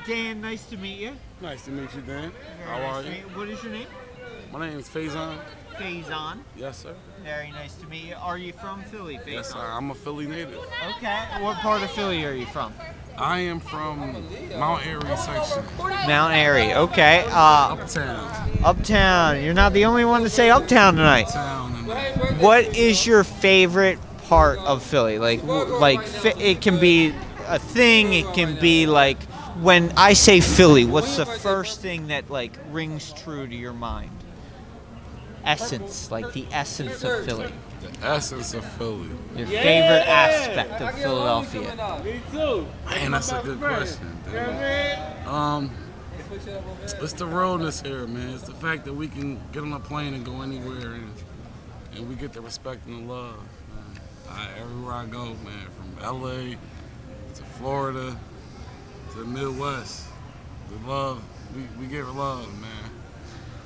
Dan, nice to meet you. Nice to meet you, Dan. Very How nice are to you? meet you. What is your name? My name is Faison. Faison. Yes, sir. Very nice to meet you. Are you from Philly, Faison? Yes, sir. I'm a Philly native. Okay. What part of Philly are you from? I am from Mount Airy section. Mount Airy. Okay. Uptown. Uptown. You're not the only one to say Uptown tonight. Uptown. And What is your favorite part of Philly? It can be a thing. It can be like when I say Philly, what's the first thing that like rings true to your mind? Essence, like the essence of Philly. the essence of Philly. Your favorite aspect of Philadelphia. Man, that's a good question. Dan. It's the realness here, man. It's the fact that we can get on a plane and go anywhere, and we get the respect and the love. Man. Everywhere I go, man, from LA to Florida to the Midwest, the love, we get love, man.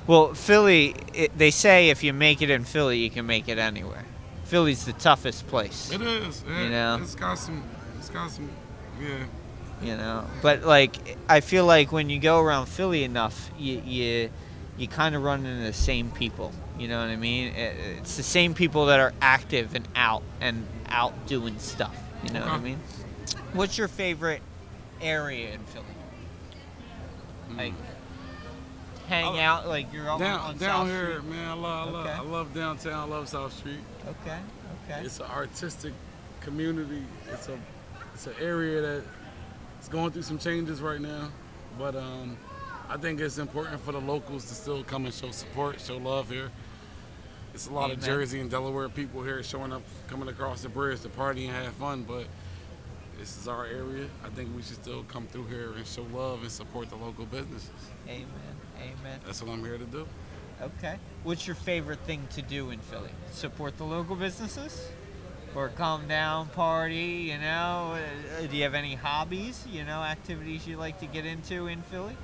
Well, Philly, they say if you make it in Philly, you can make it anywhere. Philly's the toughest place. It is. You know? It's got some, yeah. You know, but like I feel like when you go around Philly enough, you kind of run into the same people. You know what I mean? It's the same people that are active and out doing stuff. You know what I mean? What's your favorite area in Philly? Like hang out, like you're on Down South here, Street? man. Okay. I love downtown. I love South Street. Okay. It's an artistic community. It's an area that is going through some changes right now, but I think it's important for the locals to still come and show support, show love here. It's a lot of Jersey and Delaware people here showing up, coming across the bridge to party and have fun, but this is our area. I think we should still come through here and show love and support the local businesses. Amen. That's what I'm here to do. Okay. What's your favorite thing to do in Philly? Support the local businesses? Or calm down, party, you know? Do you have any hobbies, activities you like to get into in Philly?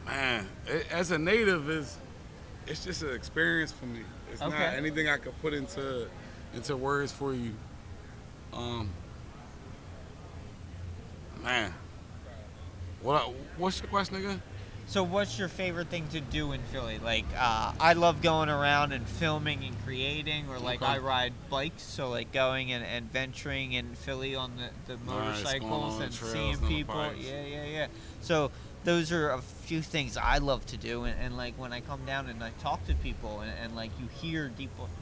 Man, as a native, it's just an experience for me. It's not anything I could put into words for you. Man, what's your question again? So what's your favorite thing to do in Philly? Like, I love going around and filming and creating, or like I ride bikes, so like going and venturing in Philly on the motorcycles and seeing people. Yeah. So those are a few things I love to do, and like when I come down and I talk to people, and like you hear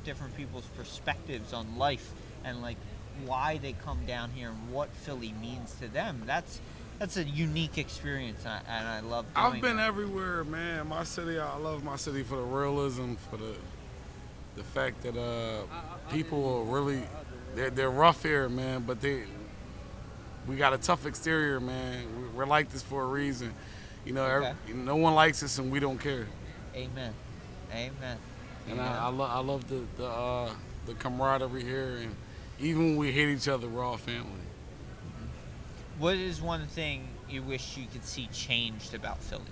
different people's perspectives on life, and like why they come down here and what Philly means to them. That's a unique experience, and I love doing I've been that. everywhere, man. My city, I love my city for the realism, for the fact that people are really, they're rough here, man, but we got a tough exterior, man. We're like this for a reason. You know, no one likes us, and we don't care. Amen. And I love the camaraderie here, and even when we hate each other, we're all family. What is one thing you wish you could see changed about Philly?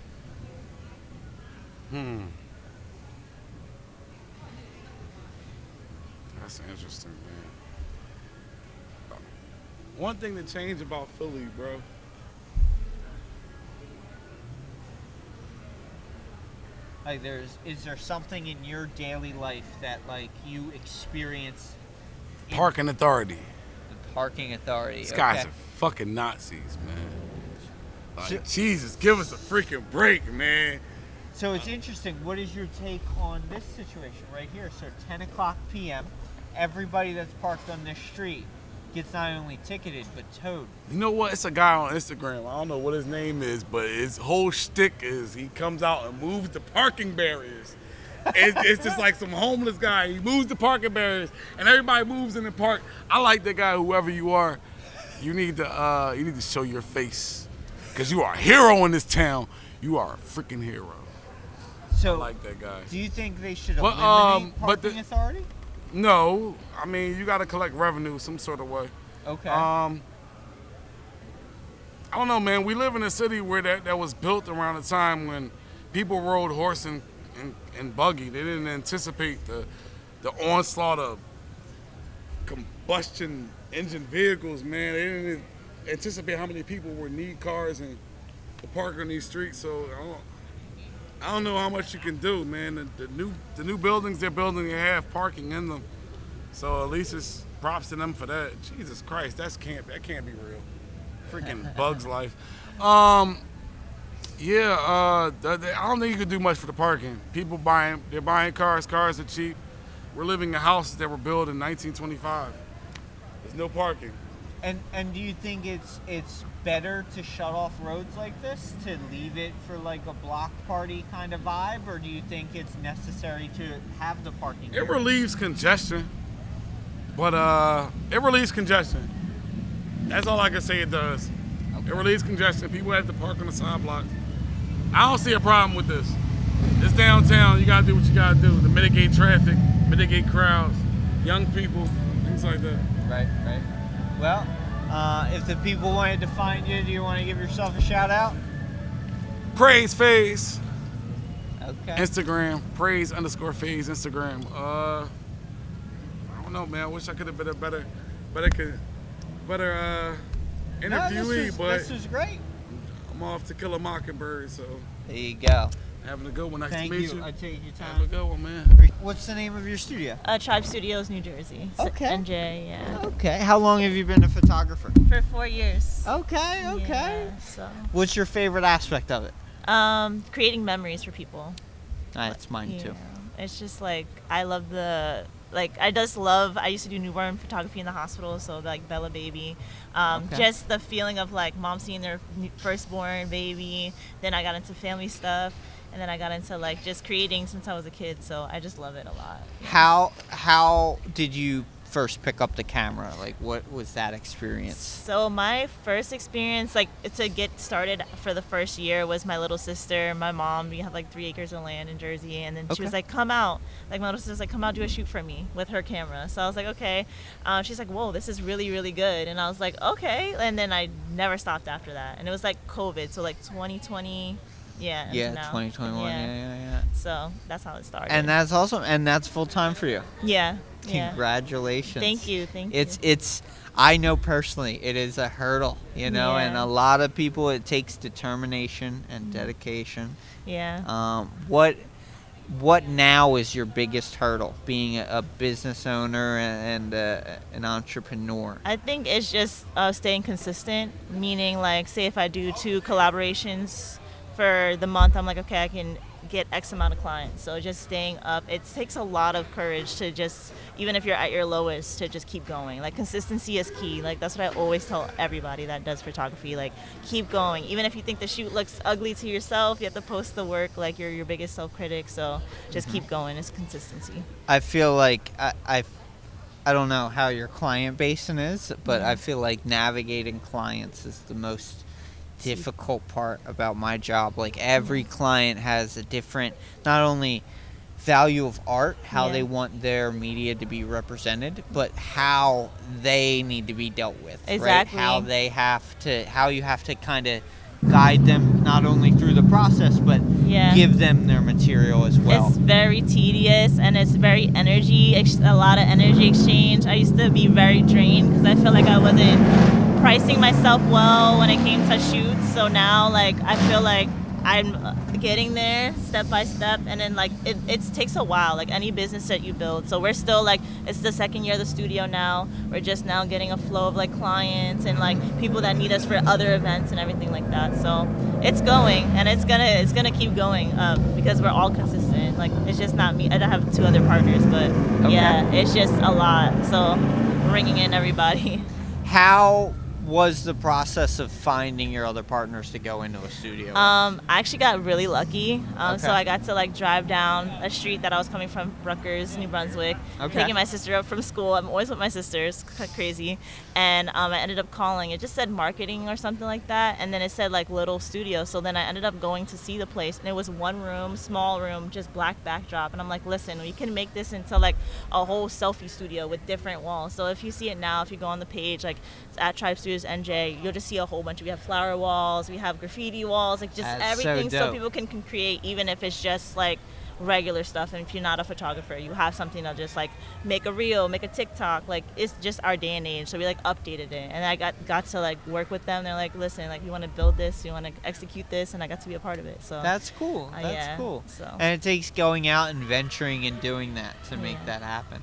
That's interesting, man. One thing to change about Philly, bro. Like, is there something in your daily life that like you experience? Parking authority. The parking authority. These guys are fucking Nazis, man. Like, Jesus, give us a freaking break, man. So it's interesting. What is your take on this situation right here? So 10 o'clock p.m., everybody that's parked on this street gets not only ticketed, but towed. You know what? It's a guy on Instagram. I don't know what his name is, but his whole shtick is he comes out and moves the parking barriers. It's just like some homeless guy. He moves the parking barriers, and everybody moves in the park. I like that guy, whoever you are. You need to show your face, because you are a hero in this town. You are a freaking hero. So, I like that guy. Do you think they should eliminate parking authority? No, I mean you got to collect revenue some sort of way. Okay. I don't know, man. We live in a city where that was built around a time when people rode horse and buggy. They didn't anticipate the onslaught of combustion engine vehicles, man. They anticipate how many people would need cars and to park on these streets. So I don't know how much you can do, man. The new buildings they're building, they have parking in them. So at least it's props to them for that. Jesus Christ, that can't be real. Freaking Bugs Life. I don't think you could do much for the parking. People they're buying cars. Cars are cheap. We're living in houses that were built in 1925. There's no parking. And do you think it's better to shut off roads like this, to leave it for like a block party kind of vibe, or do you think it's necessary to have the parking? It relieves congestion, but it relieves congestion. That's all I can say it does. Okay. It relieves congestion. People have to park on the side blocks. I don't see a problem with this. It's downtown. You gotta do what you gotta do to mitigate traffic, mitigate crowds, young people, things like that. Right. Well, if the people wanted to find you, do you want to give yourself a shout out? Praise Phase. Okay. Instagram, praise_phase Instagram. I don't know, man. I wish I could have been a better interviewee, but this was great. I'm off to kill a mockingbird, so there you go. Having a good one. Nice Thank to meet you. you. I take your time. Have a good one, man. What's the name of your studio? Tribe Studios, New Jersey. Okay. NJ, yeah. Okay. How long have you been a photographer? For 4 years. Okay. Yeah, so. What's your favorite aspect of it? Creating memories for people. That's mine too. It's just like I used to do newborn photography in the hospital, so like Bella baby. Just the feeling of like mom seeing their firstborn baby. Then I got into family stuff, and then I got into like just creating since I was a kid. So I just love it a lot. How did you first pick up the camera? Like, what was that experience? So my first experience, like to get started for the first year, was my little sister, my mom. We have like 3 acres of land in Jersey, and then she was like, "Come out!" Like my little sister's like, "Come out, do a shoot for me with her camera." So I was like, "Okay." She's like, "Whoa, this is really, really good," and I was like, "Okay." And then I never stopped after that, and it was like COVID, so like 2020. Yeah. Yeah, 2021. Yeah. So that's how it started. And that's awesome. And that's full time for you. Yeah. Congratulations. Thank you. It's I know personally it is a hurdle, and a lot of people, it takes determination and dedication. Yeah. What now is your biggest hurdle, being a business owner and an entrepreneur? I think it's just staying consistent, meaning like say if I do 2 collaborations for the month, I'm like, okay, I can get X amount of clients. So just staying up. It takes a lot of courage to just, even if you're at your lowest, to just keep going. Like consistency is key. Like that's what I always tell everybody that does photography. Like keep going. Even if you think the shoot looks ugly to yourself, you have to post the work. Like you're your biggest self-critic. So just keep going. It's consistency. I feel like I don't know how your client basing is, but I feel like navigating clients is the most difficult part about my job. Like every client has a different, not only value of art, how they want their media to be represented, but how they need to be dealt with. Exactly. Right? How you have to kind of guide them not only through the process, but give them their material as well. It's very tedious and it's very a lot of energy exchange. I used to be very drained because I feel like I wasn't pricing myself well when it came to shoots. So now like I feel like I'm getting there step by step, and then like it takes a while, like any business that you build. So we're still like, it's the second year of the studio now. We're just now getting a flow of like clients and like people that need us for other events and everything like that. So it's going, and it's gonna keep going because we're all consistent. Like it's just not me. I don't have 2 other partners, but yeah, it's just a lot. So bringing in everybody. How was the process of finding your other partners to go into a studio? I actually got really lucky. So I got to like drive down a street that I was coming from, Rutgers, New Brunswick, picking my sister up from school. I'm always with my sisters, crazy. And I ended up calling. It just said marketing or something like that, and then it said like little studio. So then I ended up going to see the place, and it was 1 room, small room, just black backdrop. And I'm like, listen, we can make this into like a whole selfie studio with different walls. So if you see it now, if you go on the page, like it's at Tribe Studios NJ, you'll just see a whole bunch. We have flower walls, we have graffiti walls, like just everything, so people can create, even if it's just like regular stuff. And if you're not a photographer, you have something to just like make a reel, make a TikTok. Like it's just our day and age. So we like updated it, and I got to like work with them. They're like, listen, like you want to build this, you want to execute this, and I got to be a part of it. So That's cool. That's yeah, cool. so. And it takes going out and venturing and doing that to make Yeah. that happen.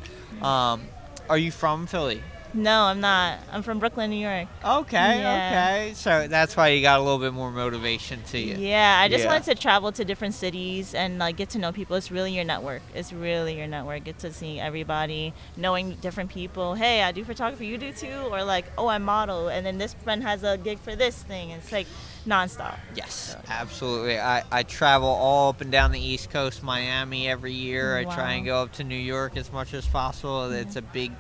Are you from Philly? No, I'm not. I'm from Brooklyn, New York. Okay, Yeah. okay. So that's why you got a little bit more motivation to you. Yeah, I just Yeah. wanted to travel to different cities and like get to know people. It's really your network. It's really your network. Get to see everybody, knowing different people. Hey, I do photography. You do too? Or like, oh, I model, and then this friend has a gig for this thing. It's like nonstop. Yes, absolutely. I travel all up and down the East Coast, Miami every year. I try and Wow. go up to New York as much as possible. It's a big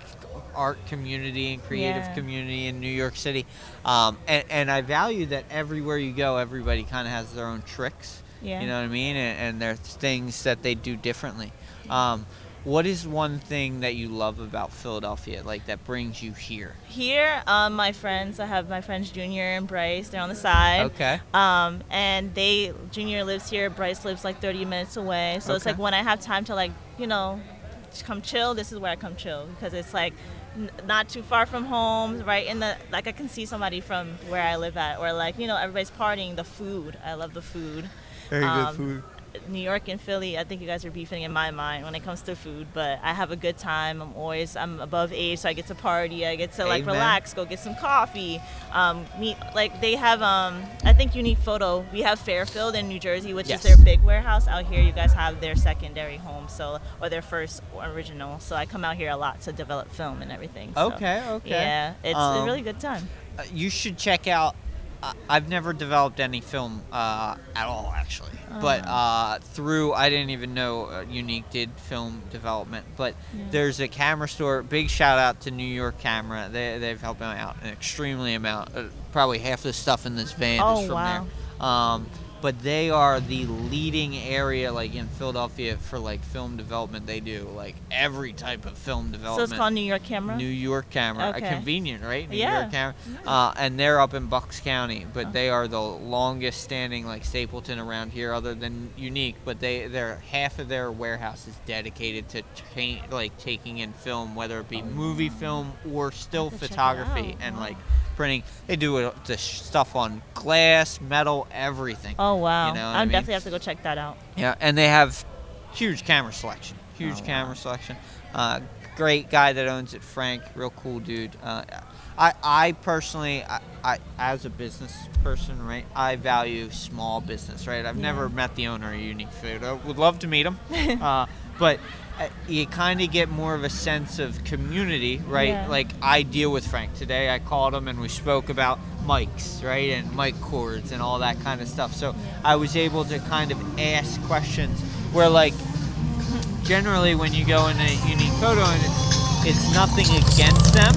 art community and creative Yeah. community in New York City. And I value that everywhere you go, everybody kind of has their own tricks. Yeah. You know what I mean? And there's things that they do differently. What is one thing that you love about Philadelphia, like that brings you here? Here, my friends. I have my friends Junior and Bryce. They're on the side. Okay. And Junior lives here. Bryce lives like 30 minutes away. So it's Okay. like when I have time to like, just come chill, this is where I come chill, because it's like not too far from home, right in the, like I can see somebody from where I live at, or like, everybody's partying. The food, I love the food. Very good food. New York and Philly, I think you guys are beefing in my mind when it comes to food, but I have a good time. I'm above age, so I get to party. I get to like Amen. relax, go get some coffee. Meet, like they have, I think Unique Photo. We have Fairfield in New Jersey, which Yes. is their big warehouse. Out here, you guys have their secondary home, or their first original. So I come out here a lot to develop film and everything. So, Okay. Yeah, it's a really good time. You should check out. I've never developed any film at all, actually. But I didn't even know Unique did film development. But there's a camera store. Big shout out to New York Camera. They've helped me out an extremely amount. Probably half the stuff in this van is from there. But they are the leading area, like in Philadelphia, for like film development. They do like every type of film So development. it's called New York Camera. New York Camera, Okay. convenient, right? New Yeah. York Camera, and they're up in Bucks County, but they are the longest standing like Stapleton around here, other than Unique. But they're half of their warehouse is dedicated to taking in film, whether it be movie film or still have to check it photography, out. and Wow. like printing. They do the stuff on glass, metal, everything. Oh wow! You know what I I mean? definitely have to go check that out. Yeah, and they have huge camera selection. Great guy that owns it, Frank. Real cool dude. I personally, I as a business person, right, I value small business, right? I've never met the owner of Unique Photo. Would love to meet him. But you kind of get more of a sense of community, right? Yeah. Like I deal with Frank. Today I called him and we spoke about mics, right? And mic cords and all that kind of stuff. So I was able to kind of ask questions where like generally when you go in a Unique Photo and it's nothing against them,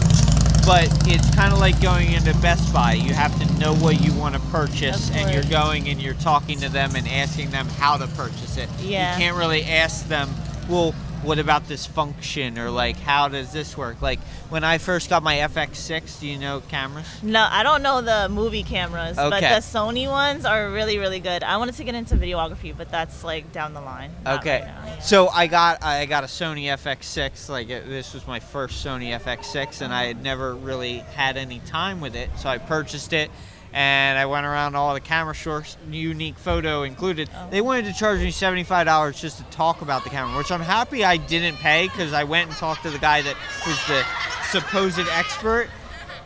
but it's kind of like going into Best Buy. You have to know what you want to purchase, Of and you're course. going and you're talking to them and asking them how to purchase it. Yeah. You can't really ask them, well, what about this function, or like how does this work? Like when I first got my FX6, do you know cameras? No, I don't know the movie cameras, but Okay. the Sony ones are really, really good. I wanted to get into videography, but that's like down the line. Not Okay, right now, yeah. so I got a Sony FX6. This was my first Sony FX6, and I had never really had any time with it, so I purchased it. And I went around all the camera stores, Unique Photo included. Oh. They wanted to charge me $75 just to talk about the camera, which I'm happy I didn't pay, because I went and talked to the guy that was the supposed expert,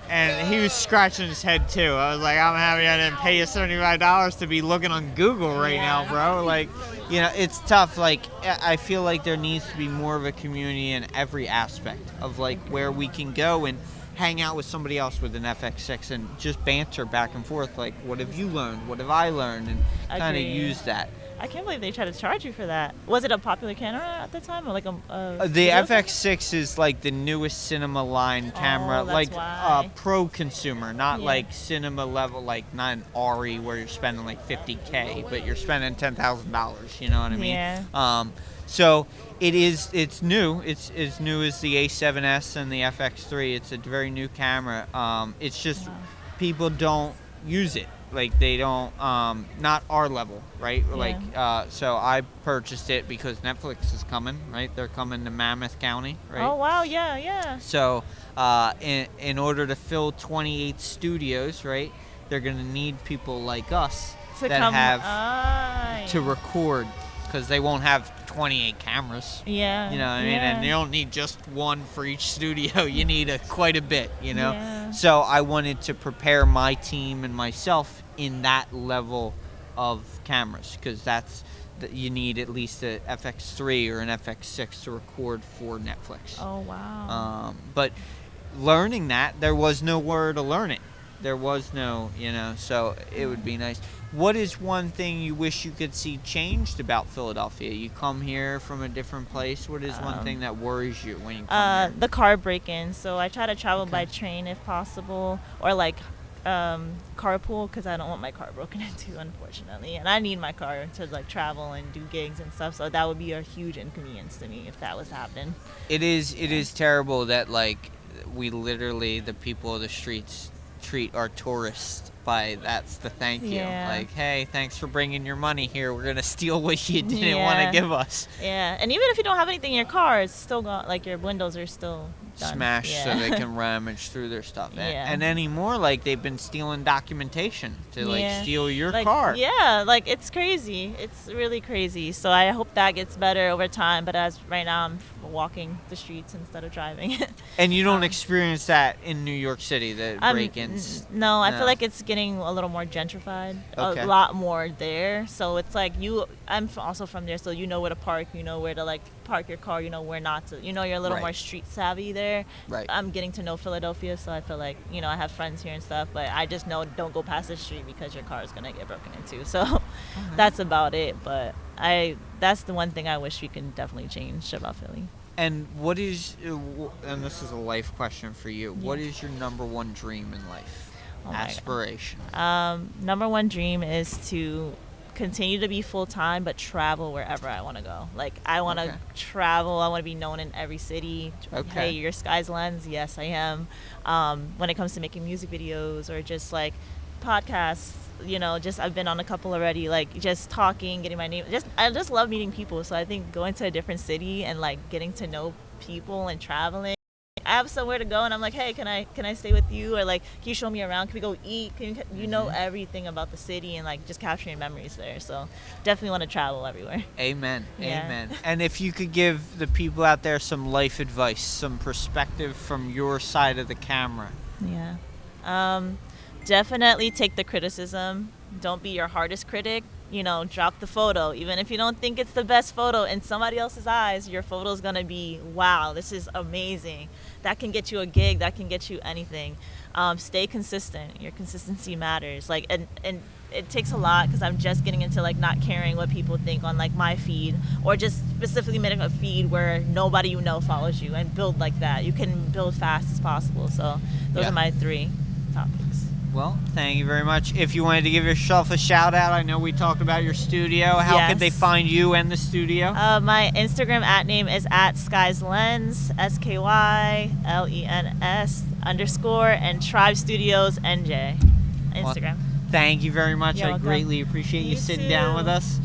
and he was scratching his head too. I was like, I'm happy I didn't pay you $75 to be looking on Google right now, bro. Like, it's tough. Like, I feel like there needs to be more of a community in every aspect of like where we can go and hang out with somebody else with an FX6 and just banter back and forth. Like, what have you learned? What have I learned? And kind of Agreed. use that. I can't believe they tried to charge you for that. Was it a popular camera at the time, or like a? The video camera? FX6 is like the newest cinema line camera, Oh, that's like why. pro consumer, not Yeah. like cinema level, like not an RE where you're spending like $50K, but you're spending $10,000. You know what I mean? Yeah. So it's new. It's as new as the A7S and the FX3. It's a very new camera. It's just people don't use it. like they don't not our level, right? Yeah. Like so I purchased it because Netflix is coming, right? They're coming to Mammoth County, right? Oh wow, yeah. So in order to fill 28 studios, right, they're gonna need people like us To that come, have to record, because they won't have 28 cameras. Yeah. You know what I mean? And you don't need just one for each studio. You need quite a bit, you know? Yeah. So I wanted to prepare my team and myself in that level of cameras, because you need at least a FX3 or an FX6 to record for Netflix. Oh wow. But learning that, there was nowhere to learn it. There was no, so it would be nice. What is one thing you wish you could see changed about Philadelphia? You come here from a different place. What is one thing that worries you when you come here? The car break-in. So I try to travel by Okay. train if possible, or like carpool, because I don't want my car broken into, unfortunately. And I need my car to like travel and do gigs and stuff. So that would be a huge inconvenience to me if that was happening. It is terrible that like we literally, the people of the streets, treat our tourists by that's the thank you. Yeah. Like, hey, thanks for bringing your money here. We're gonna steal what you didn't want to Yeah. give us. Yeah, and even if you don't have anything in your car, it's still got like your windows are still done. Smashed Yeah. so they can rummage through their stuff. Yeah. And anymore, like they've been stealing documentation to like Yeah. steal your like, car. Yeah, like it's crazy. It's really crazy. So I hope that gets better over time. But as right now, I'm walking the streets instead of driving. And you don't experience that in New York City, the break-ins. No, I No. feel like it's getting a little more gentrified. Okay. A lot more there. So it's like also from there, so you know where to park. You know where to like park your car. You know where not to. You know you're a little Right. more street savvy there. Right. I'm getting to know Philadelphia, so I feel like I have friends here and stuff. But I just know don't go past the street because your car is gonna get broken into. So that's about it. But that's the one thing I wish we can definitely change about Philly. And what is, and this is a life question for you, what Yeah. is your number one dream in life? Oh my God. Aspiration. Number one dream is to continue to be full-time but travel wherever I want to go. Like I want to Okay. travel. I want to be known in every city. Okay. Hey, you're Sky's Lens. Yes, I am. When it comes to making music videos or just like podcasts, just I've been on a couple already, like just talking, getting my name. I just love meeting people. So I think going to a different city and like getting to know people and traveling. I have somewhere to go and I'm like, hey, can I stay with you, or like can you show me around, can we go eat, you know everything about the city, and like just capturing memories there. So definitely want to travel everywhere. Amen. Yeah. Amen. And if you could give the people out there some life advice, some perspective from your side of the camera. Yeah. Definitely take the criticism. Don't be your hardest critic. Drop the photo. Even if you don't think it's the best photo, in somebody else's eyes, your photo is going to be, wow, this is amazing. That can get you a gig. That can get you anything. Stay consistent. Your consistency matters. And it takes a lot, because I'm just getting into like not caring what people think on like my feed, or just specifically making a feed where nobody follows you, and build like that. You can build fast as possible. So those Yeah. are my 3 topics. Well, thank you very much. If you wanted to give yourself a shout out, I know we talked about your studio. How could they Yes. find you and the studio? My Instagram @name is @Sky'sLens, SKYLENS _ and Tribe Studios NJ. Instagram. Thank you very much. You're I welcome. greatly appreciate you Me sitting down too. with us.